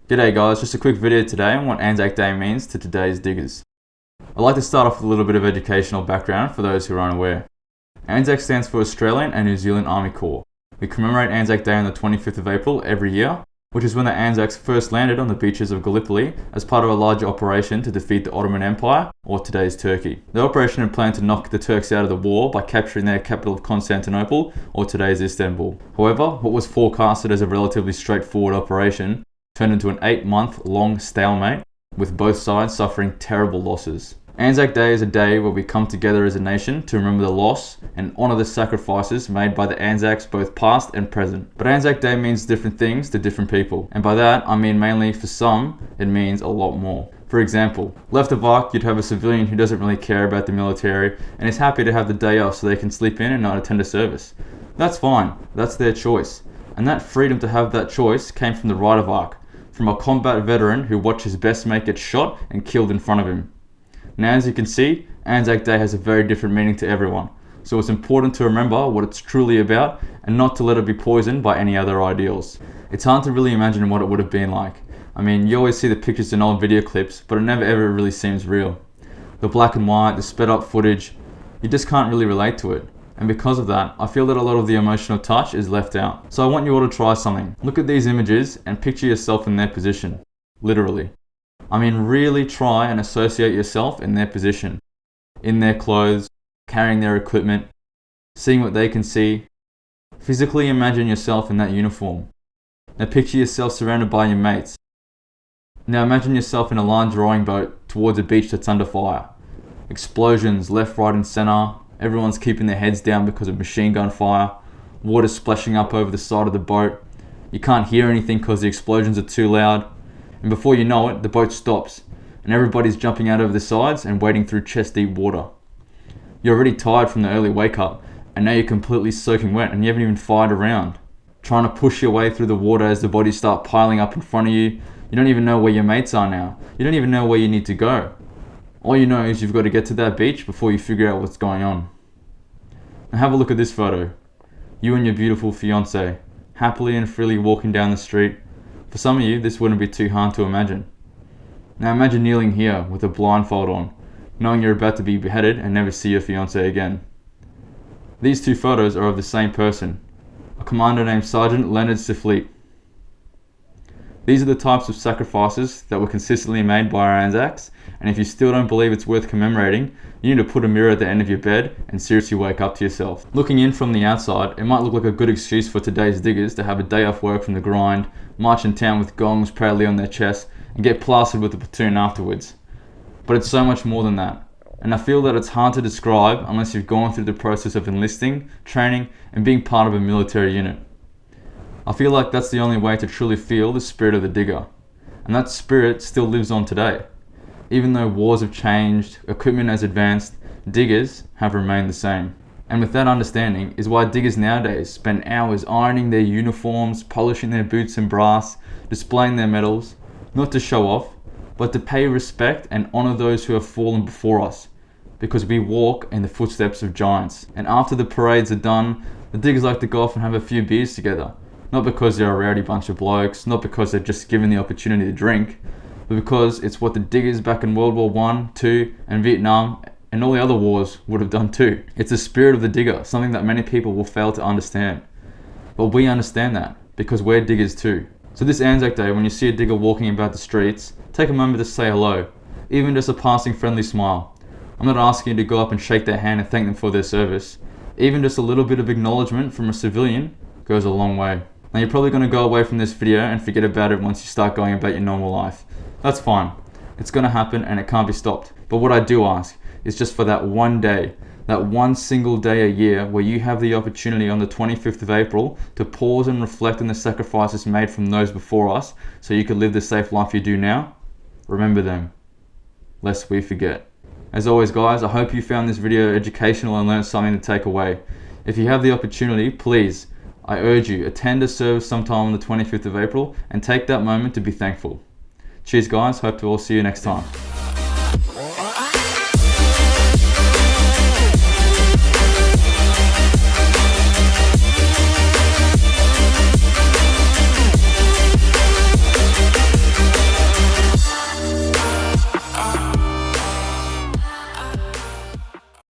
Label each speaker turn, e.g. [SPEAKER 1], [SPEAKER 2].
[SPEAKER 1] G'day guys, just a quick video today on what ANZAC Day means to today's diggers. I'd like to start off with a little bit of educational background for those who are unaware. ANZAC stands for Australian and New Zealand Army Corps. We commemorate ANZAC Day on the 25th of April every year, which is when the ANZACs first landed on the beaches of Gallipoli as part of a larger operation to defeat the Ottoman Empire, or today's Turkey. The operation had planned to knock the Turks out of the war by capturing their capital of Constantinople, or today's Istanbul. However, what was forecasted as a relatively straightforward operation turned into an 8-month-long stalemate, with both sides suffering terrible losses. ANZAC Day is a day where we come together as a nation to remember the loss and honour the sacrifices made by the ANZACs both past and present. But ANZAC Day means different things to different people, and by that I mean mainly for some it means a lot more. For example, left of ARC you'd have a civilian who doesn't really care about the military and is happy to have the day off so they can sleep in and not attend a service. That's fine, that's their choice. And that freedom to have that choice came from the right of ARC, from a combat veteran who watched his best mate get shot and killed in front of him. Now, as you can see, ANZAC Day has a very different meaning to everyone, so it's important to remember what it's truly about and not to let it be poisoned by any other ideals. It's hard to really imagine what it would have been like. I mean, you always see the pictures in old video clips, but it never ever really seems real. The black and white, the sped up footage, you just can't really relate to it. And because of that, I feel that a lot of the emotional touch is left out. So I want you all to try something. Look at these images and picture yourself in their position. Literally. I mean, really try and associate yourself in their position. In their clothes, carrying their equipment, seeing what they can see. Physically imagine yourself in that uniform. Now picture yourself surrounded by your mates. Now imagine yourself in a large rowing boat towards a beach that's under fire. Explosions left, right and centre. Everyone's keeping their heads down because of machine gun fire. Water splashing up over the side of the boat. You can't hear anything because the explosions are too loud. And before you know it, the boat stops and everybody's jumping out over the sides and wading through chest deep water. You're already tired from the early wake up and now you're completely soaking wet and you haven't even fired around. Trying to push your way through the water as the bodies start piling up in front of you. You don't even know where your mates are now. You don't even know where you need to go. All you know is you've got to get to that beach before you figure out what's going on. Now have a look at this photo. You and your beautiful fiancé, happily and freely walking down the street. For some of you, this wouldn't be too hard to imagine. Now imagine kneeling here with a blindfold on, knowing you're about to be beheaded and never see your fiancé again. These two photos are of the same person, a commander named Sergeant Leonard Sifleet. These are the types of sacrifices that were consistently made by our ANZACs, and if you still don't believe it's worth commemorating, you need to put a mirror at the end of your bed and seriously wake up to yourself. Looking in from the outside, it might look like a good excuse for today's diggers to have a day off work from the grind, march in town with gongs proudly on their chests, and get plastered with the platoon afterwards. But it's so much more than that, and I feel that it's hard to describe unless you've gone through the process of enlisting, training, and being part of a military unit. I feel like that's the only way to truly feel the spirit of the digger, and that spirit still lives on today. Even though wars have changed, equipment has advanced, diggers have remained the same. And with that understanding is why diggers nowadays spend hours ironing their uniforms, polishing their boots and brass, displaying their medals, not to show off, but to pay respect and honour those who have fallen before us, because we walk in the footsteps of giants. And after the parades are done, the diggers like to go off and have a few beers together. Not because they're a rowdy bunch of blokes, not because they're just given the opportunity to drink, but because it's what the diggers back in World War I, II and Vietnam and all the other wars would have done too. It's the spirit of the digger, something that many people will fail to understand. But we understand that, because we're diggers too. So this ANZAC Day, when you see a digger walking about the streets, take a moment to say hello, even just a passing friendly smile. I'm not asking you to go up and shake their hand and thank them for their service. Even just a little bit of acknowledgement from a civilian goes a long way. Now you're probably going to go away from this video and forget about it once you start going about your normal life. That's fine. It's going to happen and it can't be stopped. But what I do ask is just for that one day, that one single day a year where you have the opportunity on the 25th of April to pause and reflect on the sacrifices made from those before us so you could live the safe life you do now. Remember them, lest we forget. As always guys, I hope you found this video educational and learned something to take away. If you have the opportunity, please, I urge you, attend a service sometime on the 25th of April and take that moment to be thankful. Cheers guys, hope to all see you next time.